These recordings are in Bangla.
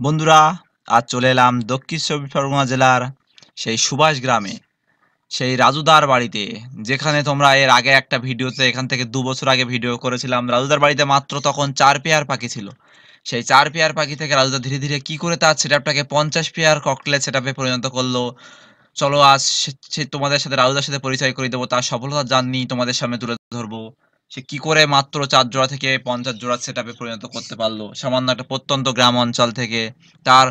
বন্ধুরা, আজ চলে এলাম দক্ষিণ চব্বিশ পরগনা জেলার সেই সুভাষ গ্রামে, সেই রাজুদার বাড়িতে, যেখানে তোমরা এর আগে একটা ভিডিওতে এখান থেকে 2 বছর আগে ভিডিও করেছিলাম। রাজুদার বাড়িতে মাত্র তখন 4 পেয়ার পাখি ছিল। সেই 4 পেয়ার পাখি থেকে রাজুদা ধীরে ধীরে কি করে তার সেটআপটাকে 50 পেয়ার ককটেলের সেটআপে পরিণত করলো। চলো আজ সে তোমাদের সাথে রাজুদার সাথে পরিচয় করে দেবো, তার সফলতার জার্নি তোমাদের সামনে তুলে ধরবো। সে কি করে মাত্র 4 জোড়া থেকে 50 জোড়া সেটআপে পরিণত করতে পারলো সামান্য একটা প্রত্যন্ত গ্রাম অঞ্চল থেকে। তার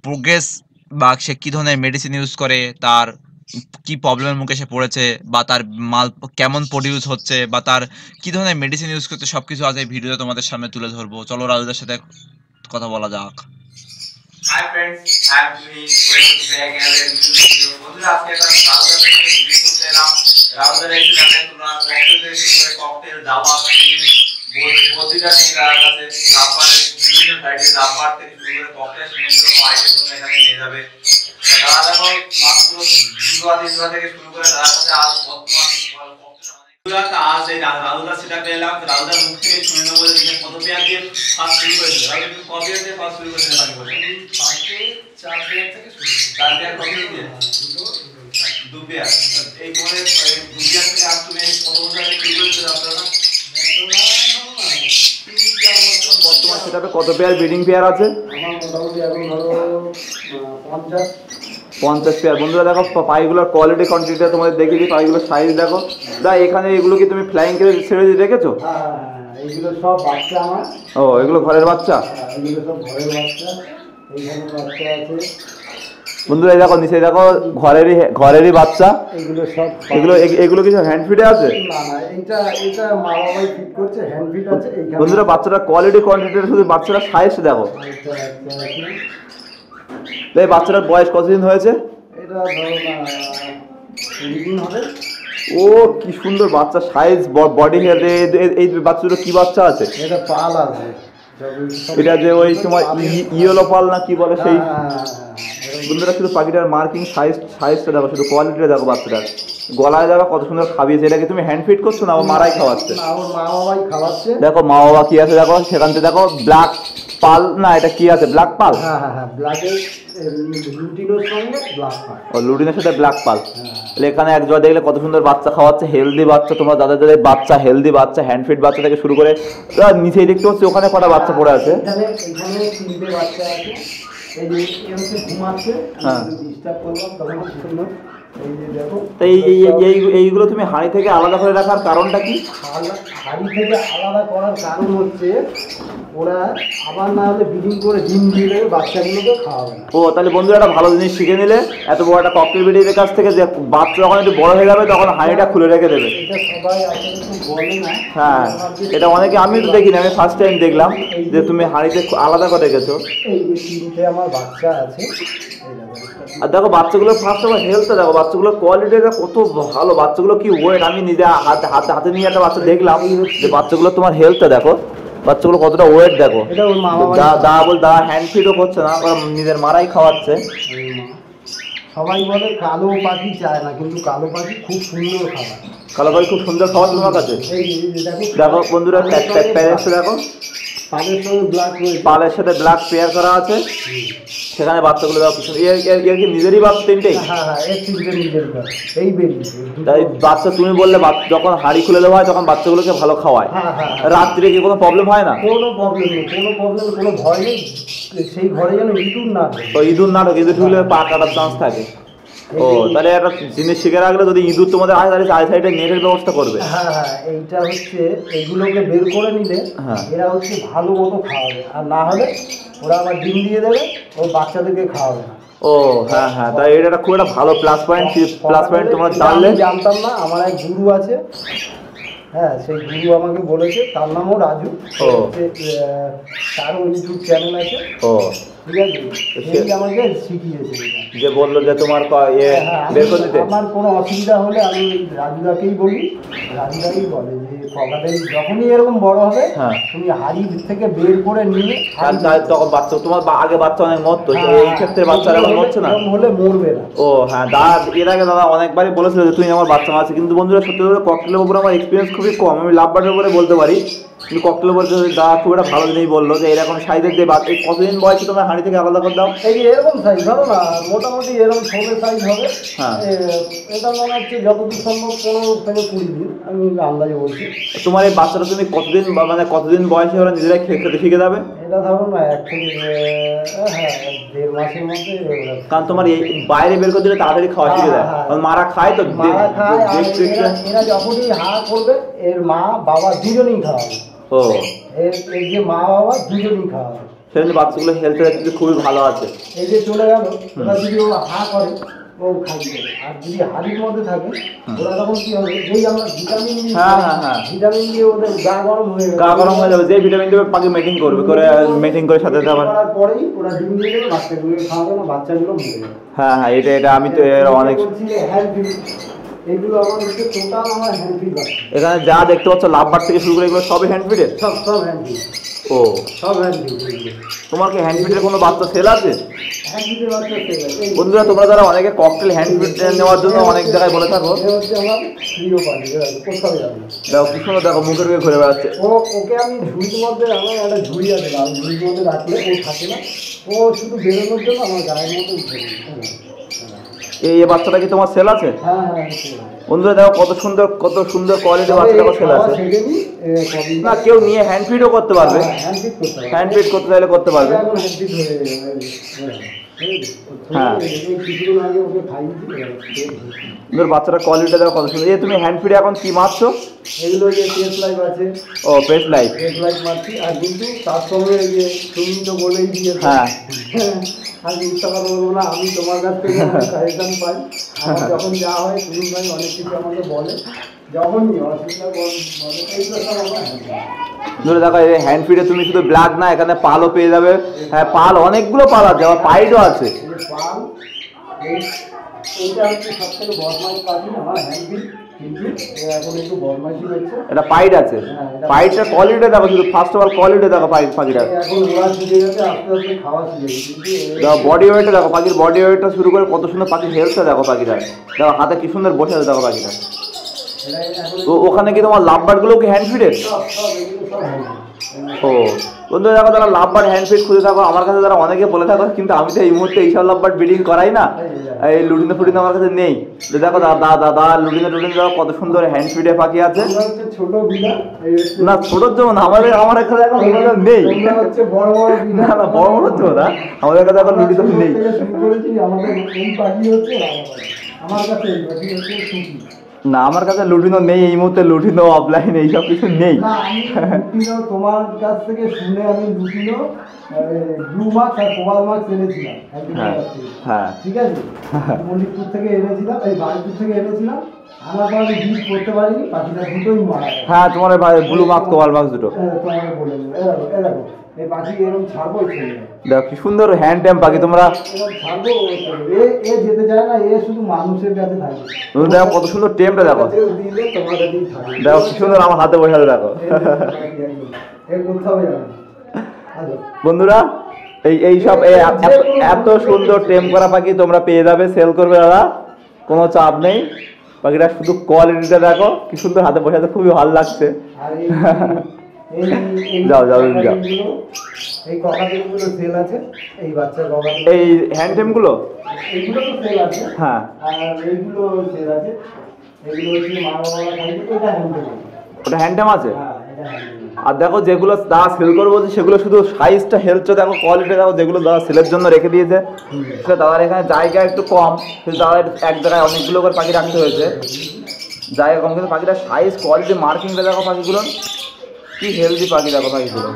প্রোগ্রেস বা সে কি ধরনের মেডিসিন ইউজ করে, তার কি প্রবলেমের মুখে সে পড়েছে, বা তার মাল কেমন প্রডিউস হচ্ছে, বা তার কি ধরনের মেডিসিন ইউজ করছে, সবকিছু আজ এই ভিডিওতে তোমাদের সামনে তুলে ধরবো। চলো রাজুদার সাথে কথা বলা যাক। Hi friends, I am Juni. Welcome back again to the video. বন্ধুরা আজকে একটা রাউদার থেকে ভিডিও করতে এলাম। রাউদার এই জায়গায় তোমরা ককটেল থেকে শুরু করে ককটেল, দাবা, প্রতিটা নিয়ে তার কাছে রাবারের বিভিন্ন ভ্যারাইটির রাবার থেকে শুরু করে ককটেল সমস্ত রকম আইটেম তোমরা এখানে পেয়ে যাবে। তারা দেখো মাত্র 2 থেকে শুরু করে তার কাছে আজ বর্তমান আজ এই রাউদার সেটা পেলাম। রাউদার মুখ থেকে শুনে নেবো যে কত পেয়ার দিয়ে ফার্স্ট শুরু করেছিল। রাউদার তুমি কত পেয়ার দিয়ে ফার্স্ট শুরু করেছিল বাকি বলে? ফার্স্টে 4 পেয়ার থেকে শুরু করেছিল। 4 পেয়ার কত দিয়ে? দুটো 2 পেয়ার। এই কোণে 2 পেয়ার থেকে আজ তুমি কত বছর আগে শুরু করেছিল আপনারা? বর্তমান সেটাপে কত পেয়ার ব্রিডিং পেয়ার আছে? আমার মোটামুটি এখন ধরো 50 পেয়ার। বন্ধুরা দেখো পাইগুলোর কোয়ালিটি কোয়ান্টিটিটা তোমাদের দেখিয়ে দিই। পাইগুলোর সাইজ দেখো। দা এখানে এগুলো কি তুমি ফ্লাইং করে ছেড়ে দিয়ে রেখেছো? হ্যাঁ, এইগুলো সব বাচ্চা আমার। ও এগুলো ঘরের বাচ্চা? এগুলো সব ঘরের বাচ্চা। এইখানে বাচ্চা আছে। বন্ধুরা দেখো নিচে দেখো ঘরেরই বাচ্চা। এগুলো সব এগুলো কিছু হ্যান্ড ফিডে আছে? না না, এটা মা বাবাই ফিট করছে, হ্যান্ড ফিট আছে। এইখানে বন্ধুরা বাচ্চাটার কোয়ালিটি কোয়ান্টিটিটা শুধু বাচ্চাটার সাইজ দেখো। এই বাচ্চাটার বয়স কতদিন হয়েছে? এটা ধরো না 20 দিন হবে। ও কি সুন্দর বাচ্চা সাইজ, বডি হেয়ার। এই বাচ্চাগুলো কি বাচ্চা আছে? এটা পাল আছে। এটা যে ওই তোমার ইয়েলো পাল না কি বলে সেই। বন্ধুরা শুধু পাখিটার মার্কিং সাইজটা দেখো, শুধু কোয়ালিটিটা দেখো বাচ্চাটার। গলায় দেখো কত সুন্দর খাবিয়েছে। এটাকে তুমি হ্যান্ড ফিড করছো না মারাই খাওয়াচ্ছে? না, ওর মা বাবাই খাওয়াচ্ছে। দেখো মা বাবা কি আছে দেখো সেখান থেকে। দেখো ব্ল্যাক পাল না এটা কি আছে? ব্ল্যাক পাল। হ্যাঁ হ্যাঁ হ্যাঁ, ব্ল্যাকের লুটিনোর সঙ্গে ব্ল্যাক পাল। ও লুটিনের সাথে ব্ল্যাক পাল। তাহলে এখানে এক জোড়া দেখলে কত সুন্দর বাচ্চা খাওয়াচ্ছে, হেলদি বাচ্চা। তোমরা যাদের বাচ্চা হেলদি বাচ্চা হ্যান্ড ফিড বাচ্চা থেকে শুরু করে নিচেই দেখতে পাচ্ছি ওখানে কটা বাচ্চা পড়ে আছে। এখানে 3টে বাচ্চা আছে। এই যে এমসি ঘুমাচ্ছে, হ্যাঁ ডিস্টার্ব করলাম তখন সুন্দর। এই যে দেখো, এইগুলো তুমি হাঁড়ি থেকে আলাদা করে রাখার কারণটা কি? হাড়ি থেকে আলাদা করার কারণ হচ্ছে ওরা আবার না হলে ব্রিডিং করে ডিম দিয়ে বাচ্চাগুলোকে খাওয়াবে না। ও তাহলে বন্ধুরা একটা ভালো জিনিস শিখে নিলে এত বড় একটা ককটেল ব্রিডের কাছ থেকে, যে বাচ্চা যখন একটু বড় হয়ে যাবে তখন হাঁড়িটা খুলে রেখে দেবে। এটা সবাই আসলে তো বলে না। হ্যাঁ এটা অনেকে, আমি তো দেখিনি, আমি ফার্স্ট টাইম দেখলাম যে তুমি হাঁড়িতে আলাদা করে রেখেছো। এই যে 3টে আমার বাচ্চা আছে। আর দেখো বাচ্চাগুলোর ফার্স্ট আমার হেলথটা দেখো, বাচ্চাগুলোর কোয়ালিটিটা কত ভালো। বাচ্চাগুলো কি ওয়েট, আমি নিজে হাতে নিয়ে একটা বাচ্চা দেখলাম যে বাচ্চাগুলো তোমার হেলথটা দেখো, বাচ্চাগুলো কতটা ওয়েট দেখো। দা হ্যান্ড ফিডও করছে না, নিজের মারাই খাওয়াচ্ছে। সবাই বলে কালো পাখি চায় না, কিন্তু কালো পাখি খুব সুন্দর খাবার। কালো পাখি খুব সুন্দর খাবার তোমার কাছে। দেখো বন্ধুরা প্যারেন্টসটা দেখো, পালের সাথে ব্ল্যাক পেয়ার করা আছে। সেখানে বাচ্চাগুলো দেখো এর কি নিজেরই বাচ্চা? 3টেই? হ্যাঁ হ্যাঁ, এই 3টে নিজের এই বেবি। তাই বাচ্চা তুমি বললে যখন হাঁড়ি খুলে দেওয়া হয় তখন বাচ্চাগুলোকে ভালো খাওয়ায়। রাত্রে কি কোনো প্রবলেম হয় না? কোনো প্রবলেম নেই, কোনো ভয় নেই। সেই ঘরে যেন ইঁদুর না ঢোকে। তো ইঁদুর না ঢোকে, ইঁদুর ঢুকলে পা কাটার চান্স থাকে। ও তাহলে একটা জিনিস শিখে রাখলে, যদি ইঁদুর তোমাদের আসে তাহলে সাইডে নেটের ব্যবস্থা করবে। হ্যাঁ হ্যাঁ, এইটা হচ্ছে এইগুলোকে বের করে নিলে এরা হচ্ছে ভালো মতো খাওয়াবে, আর না হলে ওরা আবার ডিম দিয়ে দেবে, ওর বাচ্চাদেরকে খাওয়াবে না। ও হ্যাঁ হ্যাঁ, তাই এটা খুব একটা ভালো প্লাস পয়েন্ট তোমরা জানলে। জানতাম না, আমার এক গুরু আছে। হ্যাঁ, সেই গুরু আমাকে বলেছে, তার নামও রাজু। তারও ইউটিউব চ্যানেল আছে। ও ঠিক আছে, সেই আমাকে শিখিয়েছে। যে বললো যে তোমার বের করে দিতে। আমার কোনো অসুবিধা হলে আমি রাজুদাকেই বলি, রাজুদাকেই বলে যে পকাটেল যখনই এরকম বড় হবে তুমি হাড়ি থেকে বের করে নিয়ে, তখন বাচ্চা তোমার আগে বাচ্চা অনেক মরতো, এই ক্ষেত্রে বাচ্চারা এখন মরছে না। হলে মরবে না। ও হ্যাঁ, এর আগে দাদা অনেকবারই বলেছিল যে তুমি আমার বাচ্চা আছে, কিন্তু বন্ধুরা সত্যি করে ককটেলের উপর আমার এক্সপিরিয়েন্স খুবই কম। আমি লাভ বার্ডের উপরে বলতে পারি কিন্তু ককটেল বলতে দাদা খুব একটা ভালো জিনিস বললো যে এরকম সাইজের যে এই কতদিন বয়সে তোমরা হাঁড়ি থেকে আলাদা করে দাও? এই এরকম সাইজ হবে না, মোটামুটি এরকম ছোটো সাইজ হবে। হ্যাঁ, এটা মনে হচ্ছে যতদূর সম্ভব 15 থেকে 20 দিন, আমি আন্দাজে বলছি। তোমার এই বাচ্চাটা তুমি কতদিন মানে কতদিন বয়সে ওরা নিজেরাই খেতে শিখে যাবে? এটা ধরো না 1 থেকে 1.5 মাসের মধ্যে। কারণ তোমার এই বাইরে বের করে দিলে তাড়াতাড়ি খাওয়া শিখে যায়, কারণ মারা খায় তো। মারা খায়, এরা যখনই হা করবে এর মা বাবা দুজনেই খাওয়াবে। ও, এর যে মা বাবা দুজনেই খাওয়াবে। সেজন্য বাচ্চাগুলো হেলথের কিন্তু খুবই ভালো আছে। এই যে চলে গেল, ওরা যদি ও হা করে ও খাইবে, আর যদি হাড়ির মধ্যে থাকে ওরা তখন কি হবে, যেই আমরা ভিটামিন দিই, ভিটামিন দিয়ে ওদের গা গরম হয়ে যাবে, যে ভিটামিন দেবে পাখি মেটিং করবে, করে মেটিং করে সাথে আবার পরেই ওরা ডিম দিয়ে দেবে, বাচ্চাগুলো খাওয়াবে না, বাচ্চাগুলো মরে যাবে। হ্যাঁ হ্যাঁ, এটা আমি তো এর অনেক এগুলো আমার হচ্ছে টোটাল আমার হ্যান্ড ফিড। এখানে যা দেখতে পাচ্ছ লাভবার থেকে শুরু করে এগুলো সবই হ্যান্ড ফিডের? সব হ্যান্ড ফিড। ও, সব হ্যান্ড ফিড। তোমার কি হ্যান্ড ফিডের কোনো বাচ্চা সেল আছে? হ্যান্ড ফিডের বাচ্চা সেল আছে। বন্ধুরা, তোমরা যারা অনেকে ককটেল হ্যান্ড ফিড নেওয়ার জন্য অনেক জায়গায় বলে থাকো, এটা হচ্ছে আমার প্রিয় পাখি, কোথাও যাবে না। দেখো কি সুন্দর, দেখো মুখের দিকে ঘুরে বেড়াচ্ছে। ওকে আমি ঝুড়ির মধ্যে, আমার একটা ঝুড়ি আছে, লাল ঝুড়ির মধ্যে রাখলে ও থাকে না, ও শুধু বেরোনোর জন্য আমার গায়ের মধ্যে উঠে যায়। এই বাচ্চাটা কি তোমার সেল আছে? হ্যাঁ হ্যাঁ, বন্ধুরা দেখো কত সুন্দর কোয়ালিটির বাচ্চাটা সেল আছে। না, কেউ নিয়ে হ্যান্ড ফিডও করতে পারবে, হ্যান্ড ফিড করতে চাইলে করতে পারবে। হ্যাঁ, বাচ্চাটা কোয়ালিটি দেখো কত সুন্দর। তুমি হ্যান্ড ফিডে এখন কি মারছো? এগুলো যে পেস লাইফ আছে। ও, পেস লাইফ মারছি। আর কিন্তু তার সঙ্গে এই যে তুমি তো বলেই দিয়েছো, হ্যাঁ, আমি মিথ্যা কথা বলবো না, আমি তোমার কাছ থেকে সাজেশন পাই। আমার যখন যা হয় তুমি ভাই অনেক কিছু আমাকে বলে, যখনই অসুবিধা বলে এইগুলো সব আমার ধরে দেখো এই হ্যান্ড ফিডে তুমি শুধু ব্ল্যাক না, এখানে পালও পেয়ে যাবে। হ্যাঁ, পাল অনেকগুলো পাল আছে, আবার পাইডও আছে। পাল এইটা হচ্ছে সব থেকে বদমাইশ পাখি আমার হ্যান্ড ফিড, কিন্তু এখন একটু বদমাইশি হচ্ছে। এটা পাইড আছে, পাইডটার কোয়ালিটি দেখো, শুধু ফার্স্ট অফ অল কোয়ালিটি দেখো পাখিটা। এখন ওরা শিখে গেছে, আস্তে আস্তে খাওয়া শিখে গেছে। দেখো বডি ওয়েটটা দেখো, পাখির বডি ওয়েটটা শুরু করে কত সুন্দর, পাখির হেলথটা দেখো পাখিটা। দেখো হাতে কি সুন্দর বসে আছে দেখো পাখিটা। ওখানে কি তোমার লাভবার্ড গুলো কি হ্যান্ড ফিডের? ও বন্ধু, দেখো যারা লাভবার্ড হ্যান্ড ফিড খুঁজে থাকো, আমার কাছে যারা অনেকে বলে থাকো, কিন্তু আমি তো এই মুহূর্তে এইসব লাভবার্ড ব্রিডিং করাই না, এই লুটিনো ফুটিনো আমার কাছে নেই। দেখো দাদা লুটিনো দেখো কত সুন্দর হ্যান্ড ফিডের পাখি আছে। না, ছোটোর জন্য আমার এখানে এখন নেই। না না, বড় বড় হচ্ছে ওরা, আমাদের কাছে এখন লুটিনো নেই। না, আমার কাছে লুটিনো নেই এই মুহূর্তে, লুটিনো অফলাইন এইসব কিছু নেই। তোমার কাছ থেকে শুনে আমি লুটিনো ব্লু মার্ক আর কোবাল মার্ক এনেছিলাম। হ্যাঁ, ঠিক আছে, মল্লিকপুর থেকে এনেছিলাম, এই বাড়িপুর থেকে এনেছিলাম। আমার পর আমি বিট করতে পারিনি, পাখিটা দুটোই মারা গেছে। হ্যাঁ, তোমার ব্লু মার্ক কোবাল মার্ক দুটো। তোমাকে বলে দেবো, এরকম এই পাখি এরকম ছাড়বো, দেখো কি সুন্দর হ্যান্ড ট্যাম পাখি তোমরা। ছাড়বো, এ যেতে চায় না, এ শুধু মানুষের কাছে থাকে। দেখো কত সুন্দর টেমটা দেখো, দিলে তোমার কাছেই থাকে। দেখো কি সুন্দর আমার হাতে বসে দেখো। বন্ধুরা, এই সব এত সুন্দর টেম করা পাখি তোমরা পেয়ে যাবে, সেল করবে দাদা, কোনো চাপ নেই। পাখিটা শুধু কোয়ালিটিটা দেখো কি সুন্দর, হাতে বসে আছে, খুবই ভালো লাগছে। যাও যাও যাও। এই ককাটেলগুলো সেল আছে, এই বাচ্চা ককাটেল, এই হ্যান্ড টেমগুলো এইগুলো তো সেল আছে। হ্যাঁ, আর এইগুলো সেল আছে, এগুলো হচ্ছে মা বাবা খাইতে, এটা হ্যান্ড টেম। ওটা হ্যান্ড টেম আছে। হ্যাঁ, এটা হ্যান্ড টেম। আর দেখো যেগুলো দাদা সেল করবো সেগুলো শুধু সাইজটা হেলথটা দেখো, কোয়ালিটি দেখো, যেগুলো দাদা সেলের জন্য রেখে দিয়েছে। সেটা দাদার এখানে জায়গা একটু কম, কিন্তু দাদা এক জায়গায় অনেকগুলো করে পাখি রাখতে হয়েছে, জায়গা কম, কিন্তু পাখিটার সাইজ কোয়ালিটি মার্কিংটা দেখো, পাখিগুলো কি হেলদি পাখি দেখো পাখিগুলো।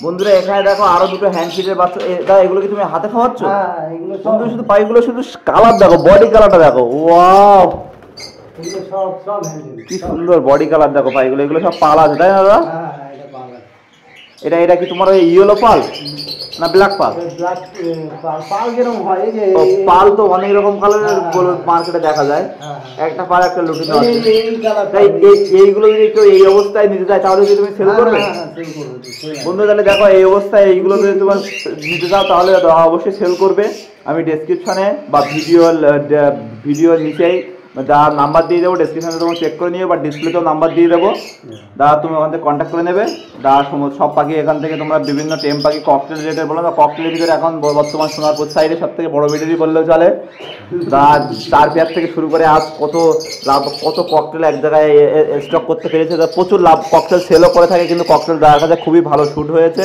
বন্ধুরা, এখানে দেখো আরো দুটো হ্যান্ড ফিডের বাচ্চা। দাদা এগুলো কি তুমি হাতে খাওয়াচ্ছ? বন্ধু শুধু পাখিগুলো শুধু কালার দেখো, বডি কালারটা দেখো, ওয়াও কি সুন্দর বডি কালার দেখো পাখিগুলো। এগুলো সব পাল আছে তাই না দাদা? এটা কি তোমার ওই ইয়েলো পাল না ব্ল্যাক পাল? পাল তো অনেক রকম কালারের মার্কেটে দেখা যায়, একটা পাল একটা লুটিনো আছে। তাই এইগুলো যদি কেউ এই অবস্থায় নিতে চায় তাহলে কি তুমি সেল করবে? বন্ধু তাহলে দেখো এই অবস্থায় এইগুলো যদি তোমার নিতে চাও তাহলে অবশ্যই সেল করবে। আমি ডেসক্রিপশনে বা ভিডিওর নিচেই দাদা নাম্বার দিয়ে দেবো, ডেসক্রিপশনে তোমার চেক করে নিও বা ডিসপ্লেতেও নাম্বার দিয়ে দেবো। দাদা তুমি ওখান থেকে কন্ট্যাক্ট করে নেবে। দাদা সব পাখি এখান থেকে তোমরা বিভিন্ন টেম পাখি ককটেল রেটের বলো না, ককটেলের ভিতরে এখন বর্তমান সোনারপুর সাইডে সব থেকে বড় বিডারি বললেও চলে। দাদা 4 পেয়ার থেকে শুরু করে আজ কত ককটেল এক জায়গায় স্টক করতে পেরেছে। প্রচুর লাভ, ককটেল সেলও করে থাকে, কিন্তু ককটেল দাদার কাছে খুবই ভালো শ্যুট হয়েছে।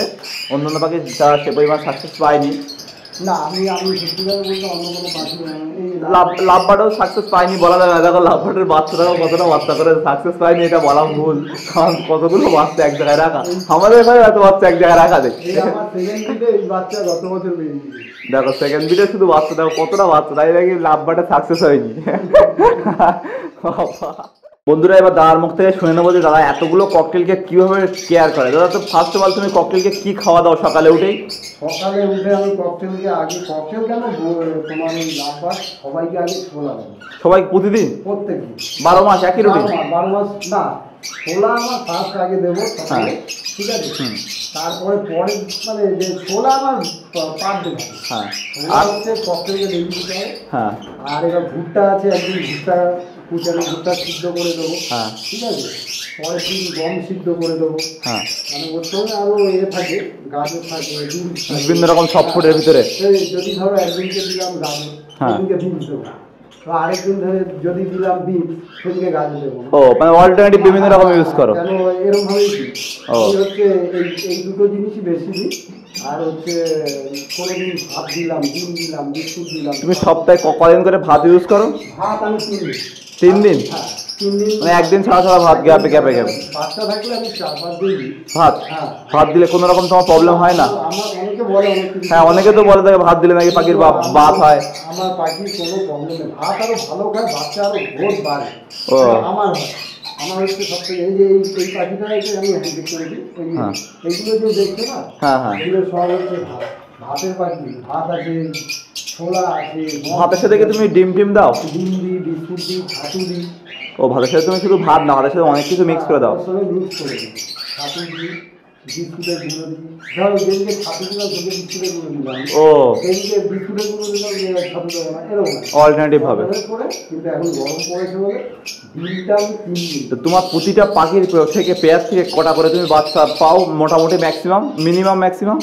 অন্যান্য পাখি তারা সে পরিমাণ সাকসেস পায়নি। না আমি সত্যিকার বলতে অন্য কোনো পাখি লাভবার্ডও সাকসেস পায়নি বলা যায় না। দেখো লাভবার্ডের বাচ্চাটাও কতটা বাচ্চা করে সাকসেস পায়নি এটা বলা ভুল, কারণ কতগুলো বাচ্চা এক জায়গায় রাখা, আমাদের এখানে এত বাচ্চা এক জায়গায় রাখা দেখি। বাচ্চা গত বছর দেখো সেকেন্ড বিটে শুধু বাচ্চা, দেখো কতটা বাচ্চা, তাই নাকি লাভবার্ডে সাকসেস হয়নি। বন্ধুরা এবার দাদার মুখ থেকে শুনে নেবো যে দাদা এতগুলো ককটেলকে কিভাবে কেয়ার করে। দাদা তো ফার্স্ট অফ অল তুমি ককটেলকে কি খাওয়া দাও সকালে উঠেই? সকালে উঠে আমি ককটেলকে আগে, ককটেল কেন তোমার ওই লাভবার্ড সবাইকে আগে ছোলা দেবো। সবাই প্রতিদিন? প্রত্যেকদিন 12 মাস একই রুটিন? 12 মাস না, ছোলা আমার ফার্স্ট আগে দেবো সকালে, ঠিক আছে। তারপরে পরে মানে যে ছোলা আমার পার দেবো। হ্যাঁ, আর হচ্ছে ককটেলকে দেবো দিতে হবে। হ্যাঁ, আর এবার ভুট্টা আছে, একদিন ভুট্টা কুচানো ভুট্টা সিদ্ধ করে দেবো, হ্যাঁ, ঠিক আছে। পরের দিন গম সিদ্ধ করে দেবো, হ্যাঁ, মানে ওর সঙ্গে আরো থাকে, গাজর থাকে, বিনস থাকে, বিভিন্ন রকম সব ফুডের ভিতরে। যদি ধরো একদিনকে দিলাম গাজর, হ্যাঁ, সেদিনকে বিনস দেবো, তো আরেকদিন ধরে যদি দিলাম বিনস, সেদিনকে গাজর দেবো। ও মানে অল্টারনেটিভ বিভিন্ন রকম ইউজ করো? কেন এরকম ভাবেই দিই। ও হচ্ছে এই দুটো জিনিসই বেশি দিই। আর হচ্ছে কোনোদিন ভাত দিলাম, ডিম দিলাম, বিস্কুট দিলাম। তুমি সপ্তাহে কদিন করে ভাত ইউজ করো? ভাত আমি 3 দিন। 3 দিন? হ্যাঁ 3 দিন, মানে একদিন ছাড়া ছাড়া ভাত গ্যাপে গ্যাপে গ্যাপে? বাচ্চা থাকলে আমি 4-5 দিন দিই ভাত? হ্যাঁ। ভাত দিলে কোনো রকম তোমার প্রবলেম হয় না? আমার অনেকে বলে অনেক কিছু। হ্যাঁ অনেকে তো বলে থাকে ভাত দিলে নাকি পাখির বাত হয়। আমার পাখির কোনো প্রবলেম নেই, ভাত আরো ভালো খায়, বাচ্চা আরো গ্রোথ বাড়ে। ও আমার হচ্ছে সবথেকে এই যে এই পাখিটা এটা আমি হ্যান্ডেল করেছি। হ্যাঁ, এইগুলো যে দেখছো না, হ্যাঁ, হ্যাঁ, এগুলো সব হচ্ছে ভাত, ভাতের পাখি। ভাত আছে, ছোলা আছে। ভাতের সাথে কি তুমি ডিম দাও? ডিম দিই, বিস্কুট দিই, ছাতু দিই। ও ভাতের সাথে তুমি শুধু ভাত না, ভাতের সাথে অনেক কিছু মিক্স করে দাও? মিক্স করে দিই, ছাতু দিই, বিস্কুটের গুঁড়ো দিই। ধরো যেদিকে ছাতু দিলাম সেদিকে বিস্কুটের গুঁড়ো দিলাম, ও সেদিকে বিস্কুটের গুঁড়ো দিলাম, ছাতু দেবো না, এরকম অল্টারনেটিভ ভাবে করে। কিন্তু এখন গরম পড়েছে বলে ডিমটা আমি 3 দিই। তো তোমার প্রতিটা পাখির থেকে পেয়ার থেকে কটা করে তুমি বাচ্চা পাও মোটামুটি ম্যাক্সিমাম, মিনিমাম ম্যাক্সিমাম?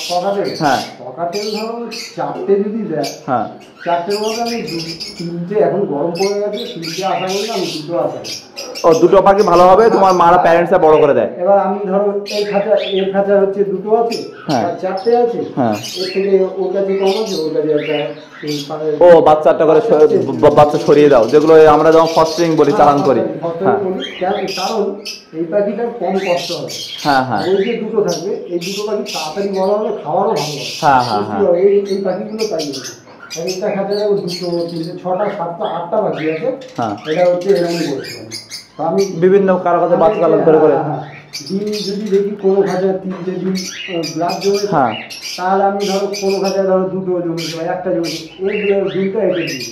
ককাটেল? হ্যাঁ ককাটেল ধরো 4টে যদি দেয়, হ্যাঁ, 4টের মধ্যে আমি 3টে, এখন গরম পড়ে গেছে 3টে আশা করি না, আমি 2টো আশা করি। ও দুটো পাখি ভালো হবে, তোমার মারা প্যারেন্টসরা বড় করে দেয়। এবার আমি ধরো এর খাঁচা হচ্ছে 2টো আছে, হ্যাঁ, 4টে আছে, হ্যাঁ, এর থেকে ওর কাছে কম আছে, ওর কাছে একটা ও বাচ্চাটা করে বাচ্চা সরিয়ে দাও, যেগুলো আমরা যেমন ফস্টারিং বলি, চালান করি। হ্যাঁ কারণ এই পাখিটার কম কষ্ট হবে। হ্যাঁ, হ্যাঁ, ওই যে দুটো থাকবে, এই দুটো পাখি তাড়াতাড়ি বড় হবে, খাওয়ারও ভালো হবে। হ্যাঁ, হ্যাঁ, হ্যাঁ, এই পাখিগুলো তাই একটা খাঁচা যাবো 2টো 3টে 6টা 7টা 8টা পাখি আছে। হ্যাঁ এটা হচ্ছে এরকমই বলছিলাম। আমি বিভিন্ন কারো কাছে বাচ্চা পালন করে ডিম যদি দেখি কোনো খাঁচায় 3টে ডিম ব্লাড জমেছে, হ্যাঁ, তাহলে আমি ধরো কোনো খাঁচায় ধরো 2টো জমেছে বা 1টা জমেছে, এইগুলো ডিমটা এঁটে দিই।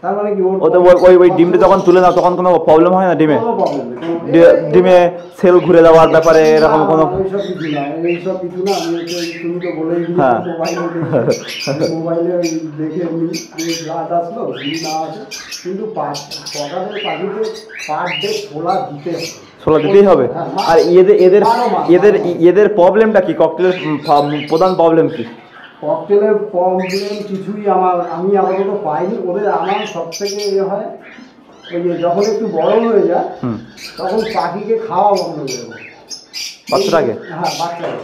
তার মানে কি ওতে ওই ডিমটা যখন তুলে নাও তখন কোনো প্রবলেম হয় না ডিমে? কোনো প্রবলেম নেই। ডিমে সেল ঘুরে যাওয়ার ব্যাপারে এরকম কোনো? এইসব কিছু না, এইসব কিছু না। আমি তুমি তো বলেই দিই হ্যাঁ মোবাইলে দেখে ব্লাড আসলো, ডিম না আসে, কিন্তু ককাটেল পাখিতে পার ডে ছোলা দিতে হবে। ছোলা দিতেই হবে। আর এদের প্রবলেমটা কি? ককটেলের প্রধান প্রবলেম কি? ককটেলের প্রবলেম কিছুই আমি আপাতত পাইনি। ওদের আমার সব থেকে হয় ওই যে যখন একটু বড় হয়ে যায় তখন পাখিকে খাওয়া বন্ধ করে দেবো, বাচ্চাটাকে। হ্যাঁ বাচ্চাকে,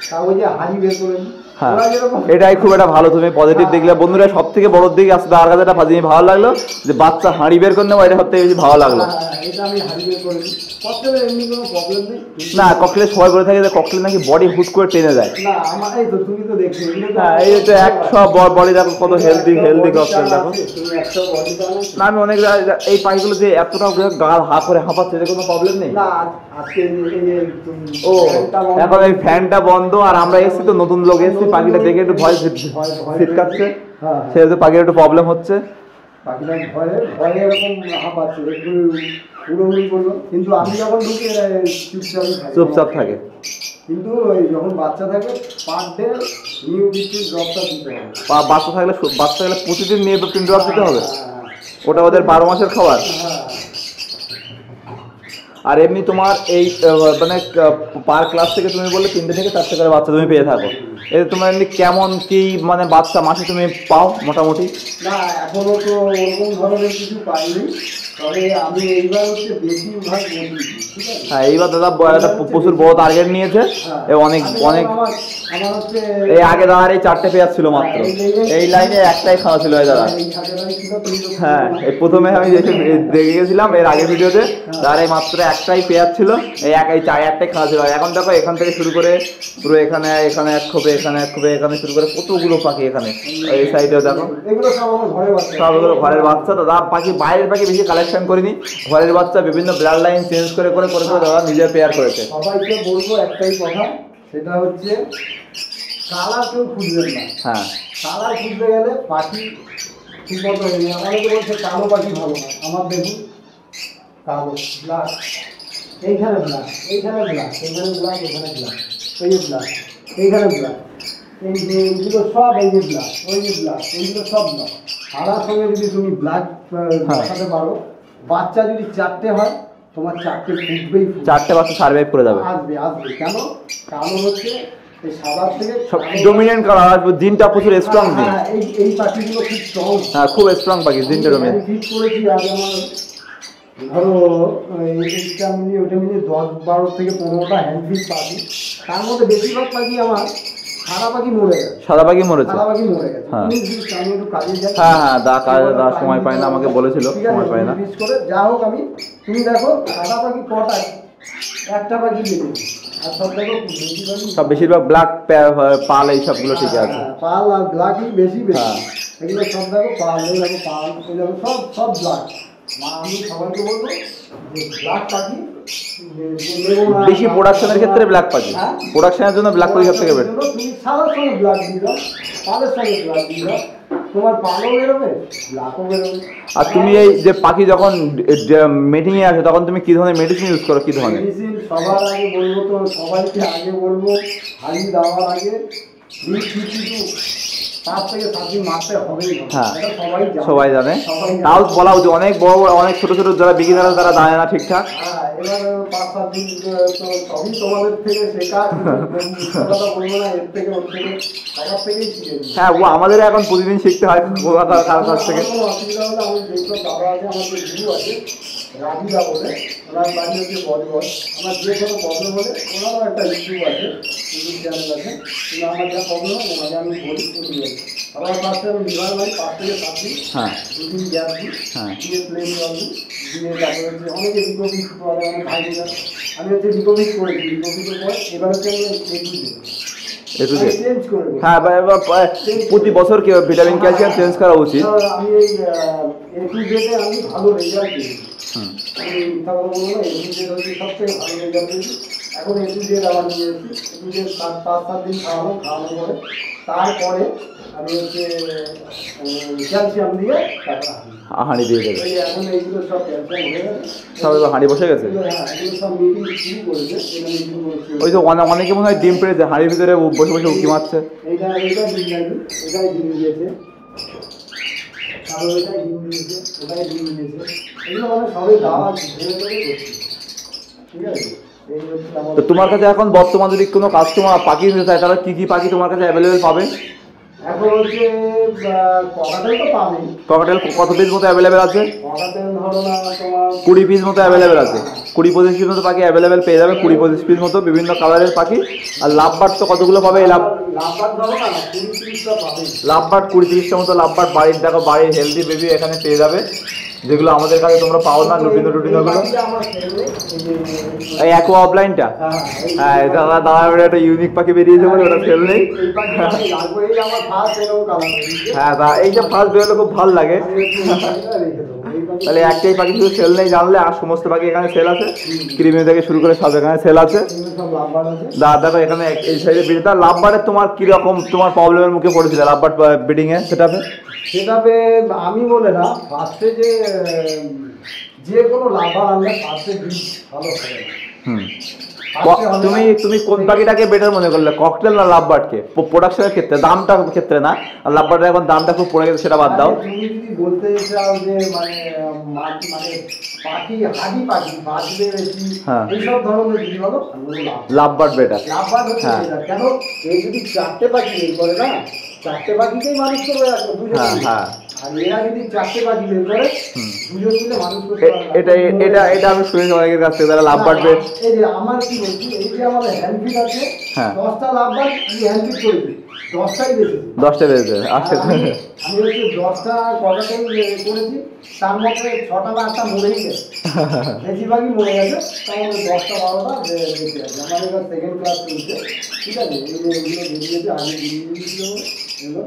তা ওই যে হাড়ি বের করে দিই। হ্যাঁ এটাই খুব একটা ভালো, তুমি পজিটিভ দেখলে। বন্ধুরা সব থেকে বড় দিকে আসতে আর কাছে একটা জিনিস ভালো লাগলো যে বাচ্চা হাঁড়ি বের করে নেবো, এটা সব থেকে বেশি ভালো লাগলো। এটা আমি হাড়ি বের করে দিই। ককটেলের এমনি কোনো প্রবলেম নেই। না ককটেলে সবাই বলে থাকে যে ককটেল নাকি বডি হুট করে টেনে যায়। না আমার এই তো তুমি তো দেখছো, হ্যাঁ এই তো 100 বডি দেখো কত হেলদি ককটেল দেখো। না আমি অনেক এই পাখিগুলো যে এতটা গাল হা করে হাঁপাচ্ছে, এর কোনো প্রবলেম নেই। না আজকে ও এখন এই ফ্যানটা বন্ধ আর আমরা এসেছি তো নতুন লোক এসেছি, পাখিটা দেখে একটু ভয় ছিটকাচ্ছে, সেহেতু পাখির একটু প্রবলেম হচ্ছে। পাখিটা ভয়ে ভয়ে এরকম হাঁপাচ্ছে, একটু উড়োউড়ি করলো, কিন্তু আমি যখন ঢুকি চুপচাপ থাকে। কিন্তু যখন বাচ্চা থাকে পার ডে নিউ বিস্কুট ড্রপটা দিতে হবে। বাচ্চা থাকলে প্রতিদিন নিয়ে 2-3 ড্রপ দিতে হবে। ওটা ওদের 12 মাসের খাবার। আর এমনি তোমার এই মানে পার ক্লাস থেকে তুমি বললে 3টে থেকে 4টে করে বাচ্চা তুমি পেয়ে থাকো, এতে তোমার এমনি কেমন কি মানে বাচ্চা মাসে তুমি পাও মোটামুটি? না এখনো তো ওরকম ধরনের কিছু পাইনি, তবে আমি এইবার হচ্ছে বেশিরভাগ ঠিক আছে। হ্যাঁ এইবার দাদা একটা প্রচুর বড় টার্গেট নিয়েছে, অনেক অনেক। আমার হচ্ছে এই আগে দাদার এই 4টে পেয়ার ছিল মাত্র, এই লাইনে একটাই খাওয়া ছিল এই দাদা। হ্যাঁ এই প্রথমে আমি দেখে গেছিলাম এর আগের ভিডিওতে, তার এই মাত্র একটাই পেয়ার ছিল, এই একটাই খাওয়া ছিল। এখন দেখো এখান থেকে শুরু করে পুরো এখানে এখানে এক খোপে, এখানে এক খোপে, এখানে শুরু করে কতগুলো পাখি এখানে এই সাইডেও দেখো, সবগুলো ঘরের বাচ্চা। দাদা পাখি বাইরের পাখি বেশি কালেকশন করিনি, ঘরের বাচ্চা বিভিন্ন ব্লাড লাইন চেঞ্জ করে করে করে করে দাদা নিজে পেয়ার করেছে। সবাইকে বলবো একটাই কথা, সেটা হচ্ছে কালার কেউ খুঁজবেন না। হ্যাঁ কালার খুঁজতে গেলে পাখি ঠিক মতো হয়ে যায়। অনেকে বলছে কালো পাখি ভালো না, আমার দেখুন কালো ব্ল্যাক, এইখানে ব্ল্যাক, এইখানে ব্ল্যাক, এইখানে ব্ল্যাক, এখানে ব্ল্যাক, এই যে ব্ল্যাক, এইখানে ব্ল্যাক, এই যে এইগুলো সব, এই যে ব্ল্যাক, ওই যে ব্ল্যাক, এইগুলো সব ব্ল্যাক। সাদার সঙ্গে যদি তুমি ব্ল্যাক বসাতে পারো, বাচ্চা যদি 4টে হয় তোমার 4টে ফুটবেই, 4টে বাচ্চা সার্ভাইভ করে যাবে, আসবে আসবে। কেন? কারণ হচ্ছে এই সাদার থেকে সব ডমিনেন্ট কালার আসবে, দিনটা প্রচুর স্ট্রং দিন। এই পাখিগুলো খুব স্ট্রং, হ্যাঁ খুব স্ট্রং পাখি, দিনটা ডমিনেন্ট। ফিট করেছি আজ আমার ধরো এইটা মিলিয়ে ওটা মিলিয়ে 10-12 থেকে 15টা হ্যান্ড ফিট পাখি, তার মধ্যে বেশিরভাগ পাখি আমার সাদা পাখি মরে গেছে। সাদা পাখি মরেছে? সাদা পাখি মরে গেছে। হ্যাঁ আমি একটু কাজে যাই। হ্যাঁ হ্যাঁ দা কাজে দা সময় পায় না, আমাকে বলেছিল সময় পায় না। করে যা হোক আমি, তুমি দেখো সাদা পাখি কটা, একটা পাখি দিয়ে দেবে। আর সব দেখো সব বেশিরভাগ ব্ল্যাক পাল এই সবগুলো ঠিক আছে, পাল আর ব্ল্যাকই বেশি বেশি। এগুলো সব দেখো পাল, দেখো পাল, সব সব ব্ল্যাক। আমি সবাইকে বলবো যে ব্ল্যাক পাখি বেশি প্রোডাকশনের ক্ষেত্রে ব্ল্যাক পাখি, প্রোডাকশনের জন্য ব্ল্যাক পাখি সবথেকে বেটার। তুমি সাদার সঙ্গে ব্ল্যাক দিয়ে দাও, পালের সঙ্গে ব্ল্যাক দিয়ে দাও, তোমার পালও বেরোবে, ব্ল্যাকও বেরোবে। আর তুমি এই যে পাখি যখন মিটিং এ আসে তখন তুমি কি ধরনের মেডিসিন ইউজ করো? কি ধরনের মেডিসিন? সবার আগে বলবো তো, সবাইকে আগে বলবো হাড়ি দেওয়ার আগে 5 থেকে 7 দিন মারতে হবে। হ্যাঁ সবাই জানে, তাও বলা উচিত। অনেক বড় বড় অনেক ছোট ছোট যারা বিগিনার তারা জানে না ঠিকঠাক। এবার 5-7 দিন তো সবই তোমাদের থেকে শেখা, কথা বলবো না, এর থেকে ওর থেকে সবার থেকেই শিখে। হ্যাঁ ও আমাদের এখন প্রতিদিন শিখতে হয় কার কাছ থেকে। অসুবিধা হলে আমি যেসব দাদা আছে, আমার যে গুরু আছে রাজুদা বলে, ওনার বাড়ি হচ্ছে বজবজ। আমার যে কোনো প্রবলেম হলে ওনারও একটা ইউটিউব আছে, ইউটিউব চ্যানেল আছে, কিন্তু আমার যা প্রবলেম হয় ওনাকে আমি বলি প্রতিদিন। আমার ফার্স্টে আমি লিভার মারি 5 থেকে 7 দিন, 2 দিন গ্যাপ দিই, দিয়ে প্লেন জল দিই, দিয়ে তারপরে হচ্ছে অনেকে রিকোভিট করে, অনেক ভাই বোঝা। আমি হচ্ছে রিকোভিট করেছি, রিকোভিটের পর এবার হচ্ছে আমি চেঞ্জ করে। হ্যাঁ প্রতি বছর কি ভিটামিন ক্যালসিয়াম চেঞ্জ করা উচিত। আমি এই A-to-Z আমি ভালো রেজাল্ট পেয়েছি। আমি মিথ্যা কথা বলবো না, A-to-Z হচ্ছে সবথেকে ভালো রেজাল্ট পেয়েছি। এখন A-to-Z আবার নিয়ে এসেছি, A-to-Z 5-7 দিন খাওয়ানোর পরে, তারপরে আমি হচ্ছে ক্যালসিয়াম দিয়ে হাঁড়ি দিয়ে দেবে। এখন এইগুলো সব ক্যালসিয়াম হয়ে গেছে, সব হাঁড়ি বসে গেছে। এগুলো সব মিটিং শুরু করেছে। ওই তো অনেকে মনে হয় ডিম পেড়েছে, হাঁড়ির ভিতরে বসে বসে উঁকি মারছে। এটাই ডিম দিয়েছে, তারপর এটাই ডিম দিয়েছে, ওটাই ডিম দিয়েছে। এগুলো মানে সবাই দাওয়া ভেবে করছে, ঠিক আছে। তো তোমার কাছে এখন বর্তমান যদি কোনো কাস্টমার পাখি নিতে চায় তাহলে কি কি পাখি তোমার কাছে অ্যাভেলেবেল পাবে? এখন হচ্ছে ককাটেল তো পাবেই। ককাটেল কত পিস মতো অ্যাভেলেবেল আছে? ককাটেল ধরো না তোমার 20 পিস মতো অ্যাভেলেবেল আছে, 20-25 পিস মতো পাখি অ্যাভেলেবেল পেয়ে যাবে, 20-25 পিস মতো বিভিন্ন কালারের পাখি। আর লাভবার্ড তো কতগুলো পাবে? লাভবার্ড ধরো না 20-30টা পাবে। লাভবার্ড 20-30টা মতো লাভবার্ড বাড়ির দেখো, বাড়ির হেলদি বেবি এখানে পেয়ে যাবে, যেগুলো আমাদের কাছে তোমরা পাও না। লুটিনো গুলো এই অ্যাকোয়া অফলাইনটা, হ্যাঁ দাদা একটা ইউনিক পাখি বেরিয়েছে বলে ওটা সেল নেই। হ্যাঁ দা এই যে ফার্স্ট বেরোলে খুব ভালো লাগে। তাহলে একটাই পাখি শুধু সেল নেই জানলে, আর সমস্ত পাখি এখানে সেল আছে, ক্রিমি থেকে শুরু করে সব এখানে সেল আছে। দাদা দেখো এখানে এই সাইডে বিড়ি। তার লাভবার্ডের তোমার কিরকম তোমার প্রবলেমের মুখে পড়েছিল লাভবার্ড ব্রিডিং এ? সেটাতে আমি বলে না, ফার্স্টে যে কোনো লাভবার্ড আনলে ফার্স্টে ভালো হবে। তুমি কোন পাখিটাকে বেটার মনে করলে, ককটেল না লাভ বার্ডকে প্রোডাকশনের ক্ষেত্রে? দামটা ক্ষেত্রে না, আর লাভ বার্ডের এখন দামটা খুব পড়ে গেছে, সেটা বাদ দাও। তুমি যদি বলতে চাও যে মানে পাখি হাডি পাখি বাজবে বেশি এইসব ধরনের যদি বলো, love bird better. Love bird হচ্ছে বেটার। কেন এই যদি 4টে পাখি বের করে না, 4টে পাখিকেই মানুষ করবে রাখবে দুজন। হ্যাঁ, আর এরা যদি 4টে পাখি বের করে দুজন মিলে মানুষ করবে। এটা আমি শুনেছি অনেকের কাছ থেকে, তারা লাভ বার্ড বেট। এই যে আমার কি বলছি, এই যে আমাদের হ্যান্ডফিট আছে, 10টা লাভ বার্ড এই হ্যান্ডফিট করেছে, 10টাই বেঁচেছে। 10টা বেঁচেছে। আচ্ছা, আমি হচ্ছে 10টা কটাতেই করেছি, তার মধ্যে 6টা বা 8টা মরেই গেছে, বেশিরভাগই মরে গেছে। তার মধ্যে 10টা 12টা বেঁচে আছে। আমার এবার সেকেন্ড ক্লাস চলছে, ঠিক আছে। এই যে এগুলো বেরিয়েছে, আগে বেরিয়েছিল এগুলো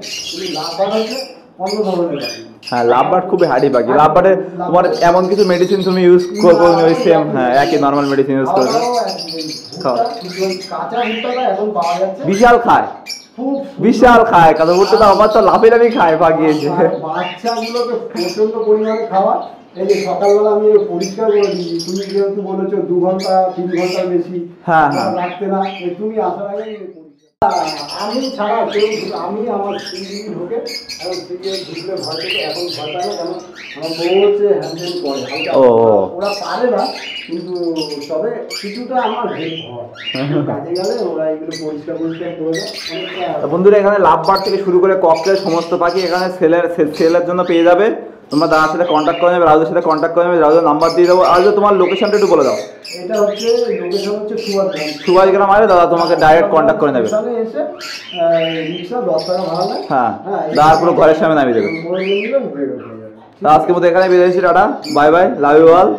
লাভ বার্ড হচ্ছে অন্য ধরনের পাখি। হ্যাঁ, লাভ বার্ড খুবই হার্ডি পাখি। লাভ বার্ডে তোমার এমন কিছু মেডিসিন তুমি ইউজ করো ওই সেম, হ্যাঁ একই নর্মাল মেডিসিন ইউজ করো। কাঁচা ভুট্টাটা এখন পাওয়া যাচ্ছে, বিশাল খায়, বিশাল খায় কাঁচা ভুট্টাটা। আমার তো লাফে লাফি খায় পাখি এসে। বাচ্চাগুলোকে প্রচন্ড পরিমাণে খাওয়া। এই যে সকালবেলা আমি পরিষ্কার করে দিই, তুমি যেহেতু বলেছো 2 ঘন্টা 3 ঘন্টার বেশি রাখতে না, তুমি আসার আগে আমি ছাড়া কেউ, আমি আমার সিঁড়ি ঢুকে এবং সিঁড়ি ঢুকলে ভয় থেকে এখন ভয় পায় না। কেন আমার বউ হচ্ছে হ্যান্ডেল করে, ওরা পারে না, কিন্তু তবে কিছুটা আমার হেল্প হয়। কাজে গেলে ওরা এগুলো পরিষ্কার পরিষ্কার করে দেয়। বন্ধুরা, এখানে লাভ বার্ড থেকে শুরু করে ককটেল সমস্ত পাখি এখানে সেলের জন্য পেয়ে যাবে। তোমরা দাদার সাথে কন্ট্যাক্ট করে নেবে, রাজুর সাথে কন্ট্যাক্ট করে নেবে, রাজুর নাম্বার দিয়ে দেবো। আর তোমার লোকেশনটা একটু বলে দাও। এটা হচ্ছে লোকেশন হচ্ছে সুভাষগ্রাম আসলে দাদা তোমাকে ডাইরেক্ট কন্ট্যাক্ট করে নেবে। এসে রিক্সা 10 টাকা ভাড়া নেয়। হ্যাঁ, দাদা পুরো ঘরের সামনে নামিয়ে দেবে। আজকের মতো এখানে বিদায় নিচ্ছি, tata, bye bye, love you all.